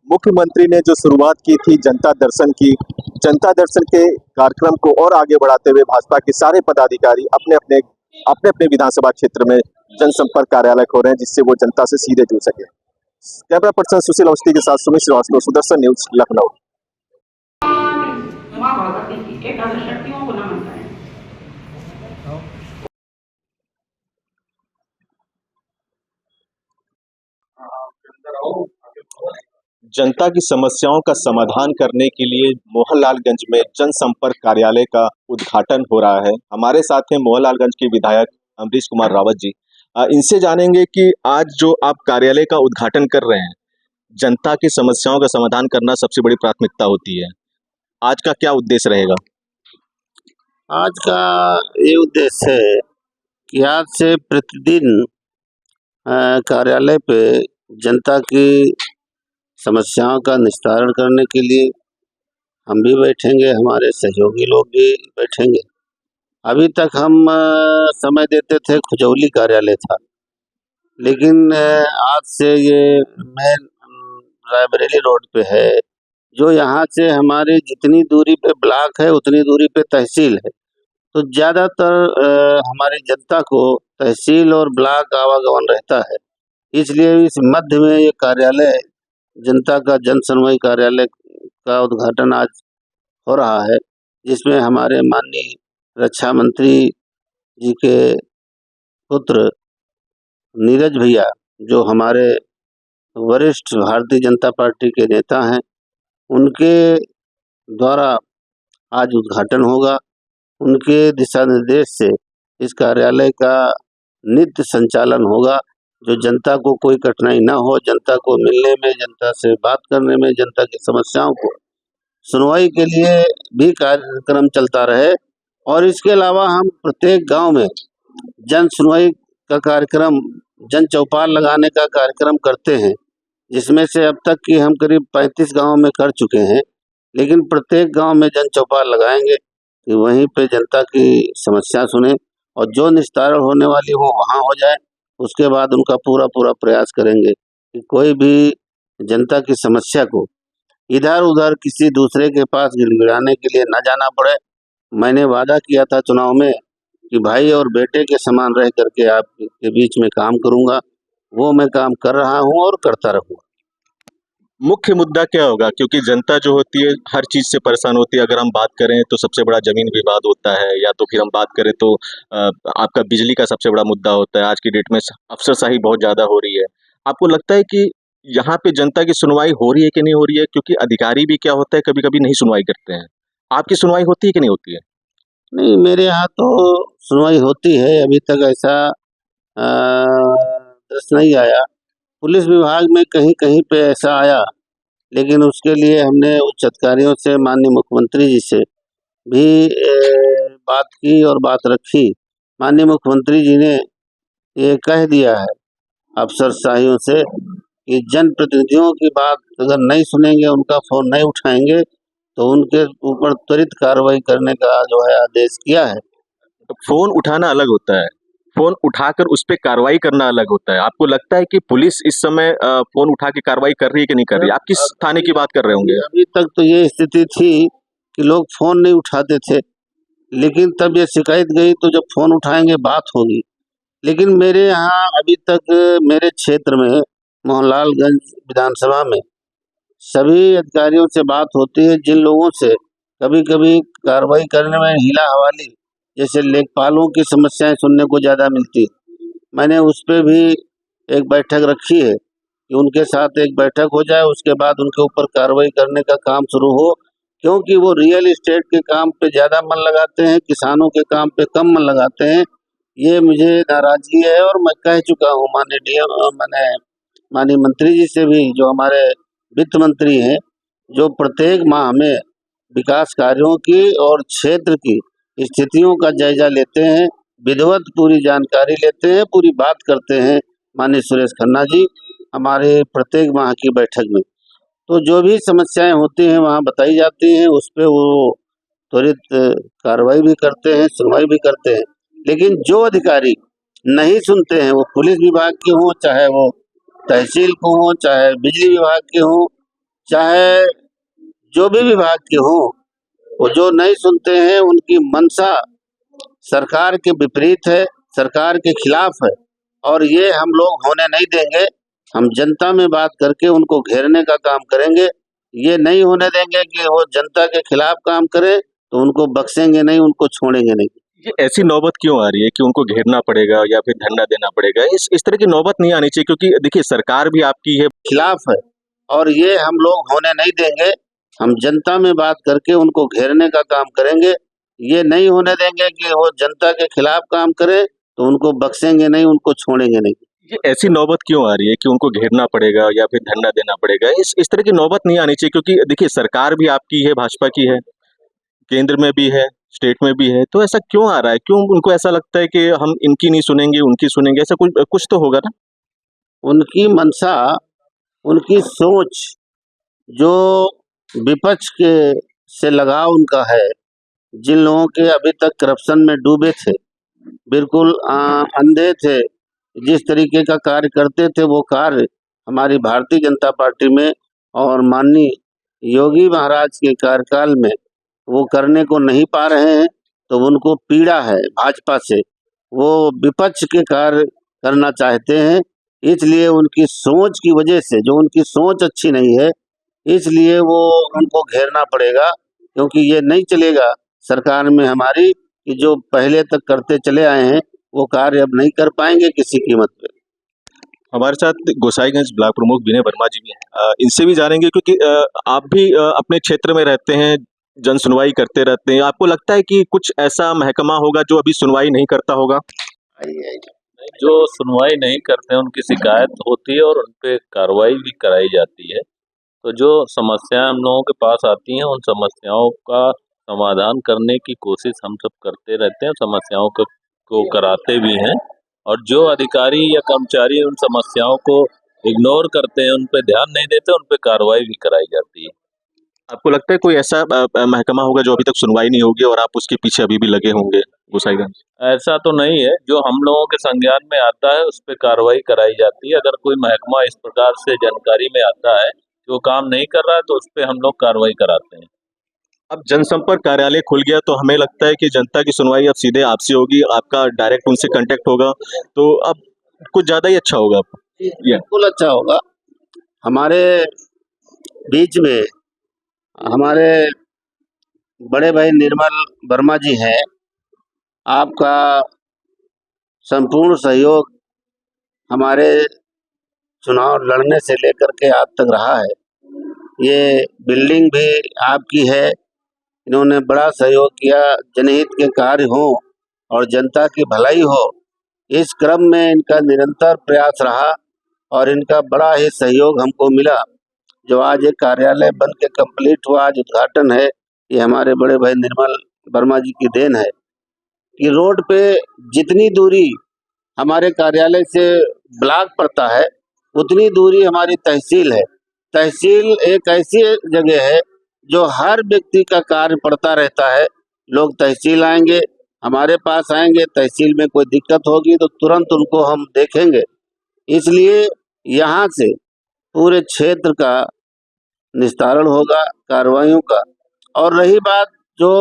मुख्यमंत्री ने जो शुरुआत की थी जनता दर्शन की, जनता दर्शन के कार्यक्रम को और आगे बढ़ाते हुए भाजपा के सारे पदाधिकारी अपने अपने विधानसभा क्षेत्र में जनसंपर्क कार्यालय खोल रहे हैं, जिससे वो जनता से सीधे जुड़ सके। कैमरा पर्सन सुशील अवस्थी के साथ सुमित श्रीवास्तव, सुदर्शन न्यूज, लखनऊ। माँ भगवती की एकादश शक्तियों को नमन करें। जनता की समस्याओं का समाधान करने के लिए मोहनलालगंज में जनसंपर्क कार्यालय का उद्घाटन हो रहा है। हमारे साथ हैं मोहनलालगंज के विधायक अमरीश कुमार रावत जी। इनसे जानेंगे कि आज जो आप कार्यालय का उद्घाटन कर रहे हैं, जनता की समस्याओं का समाधान करना सबसे बड़ी प्राथमिकता होती है। आज का क्या उद्देश्य रहेगा? आज का ये उद्देश्य है कि आज से प्रतिदिन कार्यालय पे जनता की समस्याओं का निस्तारण करने के लिए हम भी बैठेंगे, हमारे सहयोगी लोग भी बैठेंगे। अभी तक हम समय देते थे, खुजौली कार्यालय था, लेकिन आज से ये मेन रायबरेली रोड पे है, जो यहाँ से हमारी जितनी दूरी पे ब्लॉक है उतनी दूरी पे तहसील है। तो ज़्यादातर हमारी जनता को तहसील और ब्लॉक आवागमन रहता है, इसलिए इस मध्य में ये कार्यालय, जनता का जन सुनवाई कार्यालय का उद्घाटन आज हो रहा है, जिसमें हमारे माननीय रक्षा मंत्री जी के पुत्र नीरज भैया, जो हमारे वरिष्ठ भारतीय जनता पार्टी के नेता हैं, उनके द्वारा आज उद्घाटन होगा। उनके दिशा निर्देश से इस कार्यालय का नित्य संचालन होगा, जो जनता को कोई कठिनाई ना हो, जनता को मिलने में, जनता से बात करने में, जनता की समस्याओं को सुनवाई के लिए भी कार्यक्रम चलता रहे। और इसके अलावा हम प्रत्येक गांव में जन सुनवाई का कार्यक्रम, जन चौपाल लगाने का कार्यक्रम करते हैं, जिसमें से अब तक की हम करीब 35 गाँव में कर चुके हैं। लेकिन प्रत्येक गांव में जन चौपाल लगाएंगे कि वहीं पे जनता की समस्या सुने और जो निस्तारण होने वाली हो वहाँ हो जाए। उसके बाद उनका पूरा प्रयास करेंगे कि कोई भी जनता की समस्या को इधर उधर किसी दूसरे के पास गिड़गिड़ाने के लिए न जाना पड़े। मैंने वादा किया था चुनाव में कि भाई और बेटे के समान रह करके आपके बीच में काम करूंगा, वो मैं काम कर रहा हूं और करता रहूंगा। मुख्य मुद्दा क्या होगा, क्योंकि जनता जो होती है हर चीज से परेशान होती है। अगर हम बात करें तो सबसे बड़ा जमीन विवाद होता है, या तो फिर हम बात करें तो आपका बिजली का सबसे बड़ा मुद्दा होता है। आज की डेट में अफसरशाही बहुत ज्यादा हो रही है। आपको लगता है कि यहाँ पे जनता की सुनवाई हो रही है कि नहीं हो रही है? क्योंकि अधिकारी भी क्या होता है, कभी कभी नहीं सुनवाई करते हैं। आपकी सुनवाई होती है कि नहीं होती है? नहीं, मेरे यहाँ तो सुनवाई होती है। अभी तक ऐसा दृश्य नहीं आया। पुलिस विभाग में कहीं कहीं पे ऐसा आया, लेकिन उसके लिए हमने उच्च अधिकारियों से, माननीय मुख्यमंत्री जी से भी बात की और बात रखी। माननीय मुख्यमंत्री जी ने ये कह दिया है अफसरशाहियों से कि जनप्रतिनिधियों की बात अगर नहीं सुनेंगे, उनका फोन नहीं उठाएंगे, तो उनके ऊपर त्वरित कार्रवाई करने का जो है आदेश किया है। तो फोन उठाना अलग होता है, फोन उठाकर उस पर कार्रवाई करना अलग होता है। आपको लगता है कि पुलिस इस समय फोन उठा के कार्रवाई कर रही है कि नहीं कर रही है? आप किस थाने की बात कर रहे होंगे? अभी तक तो ये स्थिति थी कि लोग फोन नहीं उठाते थे, लेकिन तब ये शिकायत गई तो जब फोन उठाएंगे बात होगी। लेकिन मेरे यहाँ अभी तक मेरे क्षेत्र में मोहनलालगंज विधानसभा में सभी अधिकारियों से बात होती है, जिन लोगों से कभी कभी कार्रवाई करने में हीला हवाली, जैसे लेखपालों की समस्याएं सुनने को ज़्यादा मिलती, मैंने उस पर भी एक बैठक रखी है कि उनके साथ एक बैठक हो जाए, उसके बाद उनके ऊपर कार्रवाई करने का काम शुरू हो। क्योंकि वो रियल इस्टेट के काम पे ज़्यादा मन लगाते हैं, किसानों के काम पे कम मन लगाते हैं। ये मुझे नाराजगी है और मैं कह चुका हूँ माननीय मंत्री जी से भी, जो हमारे वित्त मंत्री हैं, जो प्रत्येक माह में विकास कार्यों की और क्षेत्र की स्थितियों का जायजा लेते हैं, विधिवत पूरी जानकारी लेते हैं, पूरी बात करते हैं। माननीय सुरेश खन्ना जी हमारे प्रत्येक माह की बैठक में, तो जो भी समस्याएं होती हैं वहाँ बताई जाती हैं, उस पर वो त्वरित कार्रवाई भी करते हैं, सुनवाई भी करते हैं। लेकिन जो अधिकारी नहीं सुनते हैं, वो पुलिस विभाग के हों, चाहे वो तहसील को हों, चाहे बिजली विभाग के हों, चाहे जो भी विभाग के हों, वो जो नहीं सुनते हैं उनकी मंशा सरकार के विपरीत है, सरकार के खिलाफ है, और ये हम लोग होने नहीं देंगे। हम जनता में बात करके उनको घेरने का काम करेंगे। ये नहीं होने देंगे कि वो जनता के खिलाफ काम करे, तो उनको बख्शेंगे नहीं, उनको छोड़ेंगे नहीं। ये ऐसी नौबत क्यों आ रही है कि उनको घेरना पड़ेगा या फिर धरना देना पड़ेगा? इस तरह की नौबत नहीं आनी चाहिए, क्योंकि देखिए सरकार भी आपकी है। खिलाफ है, और ये हम लोग होने नहीं देंगे। हम जनता में बात करके उनको घेरने का काम करेंगे। ये नहीं होने देंगे कि वो जनता के खिलाफ काम करे, तो उनको बख्शेंगे नहीं, उनको छोड़ेंगे नहीं। ये ऐसी नौबत क्यों आ रही है कि उनको घेरना पड़ेगा या फिर धरना देना पड़ेगा? इस तरह की नौबत नहीं आनी चाहिए, क्योंकि देखिए सरकार भी आपकी है, भाजपा की है, केंद्र में भी है, स्टेट में भी है, तो ऐसा क्यों आ रहा है? क्यों उनको ऐसा लगता है कि हम इनकी नहीं सुनेंगे, उनकी सुनेंगे? ऐसा कुछ तो होगा ना? उनकी मंशा, उनकी सोच, जो विपक्ष के से लगाव उनका है, जिन लोगों के अभी तक करप्शन में डूबे थे, बिल्कुल अंधे थे, जिस तरीके का कार्य करते थे, वो कार्य हमारी भारतीय जनता पार्टी में और माननीय योगी महाराज के कार्यकाल में वो करने को नहीं पा रहे हैं, तो उनको पीड़ा है भाजपा से। वो विपक्ष के कार्य करना चाहते हैं, इसलिए उनकी सोच की वजह से, जो उनकी सोच अच्छी नहीं है, इसलिए वो उनको घेरना पड़ेगा। क्योंकि ये नहीं चलेगा सरकार में हमारी कि जो पहले तक करते चले आए हैं वो कार्य अब नहीं कर पाएंगे किसी कीमत पे। हमारे साथ गोसाईगंज ब्लॉक प्रमुख विनय वर्मा जी भी हैं। इनसे भी जानेंगे, क्योंकि आप भी अपने क्षेत्र में रहते हैं, जन सुनवाई करते रहते हैं। आपको लगता है कि कुछ ऐसा महकमा होगा जो अभी सुनवाई नहीं करता होगा? जो सुनवाई नहीं करते हैं उनकी शिकायत होती है और उन पे कार्रवाई भी कराई जाती है। तो जो समस्याएं हम लोगों के पास आती हैं, उन समस्याओं का समाधान करने की कोशिश हम सब करते रहते हैं, समस्याओं को कराते भी हैं। और जो अधिकारी या कर्मचारी उन समस्याओं को इग्नोर करते हैं, उन पे ध्यान नहीं देते, उन पे कार्रवाई भी कराई जाती है। आपको लगता है कोई ऐसा महकमा होगा जो अभी तक सुनवाई नहीं होगी और आप उसके पीछे अभी भी लगे होंगे गोसाईगंज? ऐसा तो नहीं है, जो हम लोगों के संज्ञान में आता है उस पे कार्रवाई कराई जाती है। अगर कोई महकमा इस प्रकार से जानकारी में आता है कि वो काम नहीं कर रहा है, तो उस पे हम लोग कार्रवाई कराते हैं। अब जनसंपर्क कार्यालय खुल गया तो हमें लगता है कि जनता की सुनवाई अब सीधे आपसे होगी, आपका डायरेक्ट उनसे कांटेक्ट होगा, तो अब कुछ ज़्यादा ही अच्छा होगा। बिल्कुल अच्छा होगा। हमारे बीच में हमारे बड़े भाई निर्मल वर्मा जी हैं। आपका संपूर्ण सहयोग हमारे चुनाव लड़ने से लेकर के आज तक रहा है। ये बिल्डिंग भी आपकी है, इन्होंने बड़ा सहयोग किया, जनहित के कार्य हों और जनता की भलाई हो, इस क्रम में इनका निरंतर प्रयास रहा और इनका बड़ा ही सहयोग हमको मिला। जो आज ये कार्यालय बन के कंप्लीट हुआ, आज उद्घाटन है, ये हमारे बड़े भाई निर्मल वर्मा जी की देन है। कि रोड पे जितनी दूरी हमारे कार्यालय से ब्लॉक पड़ता है, उतनी दूरी हमारी तहसील है। तहसील एक ऐसी जगह है जो हर व्यक्ति का कार्य पड़ता रहता है। लोग तहसील आएंगे, हमारे पास आएंगे, तहसील में कोई दिक्कत होगी तो तुरंत उनको हम देखेंगे। इसलिए यहाँ से पूरे क्षेत्र का निस्तारण होगा कार्रवाइयों का। और रही बात जो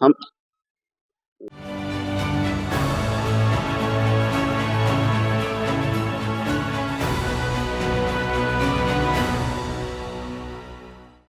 हम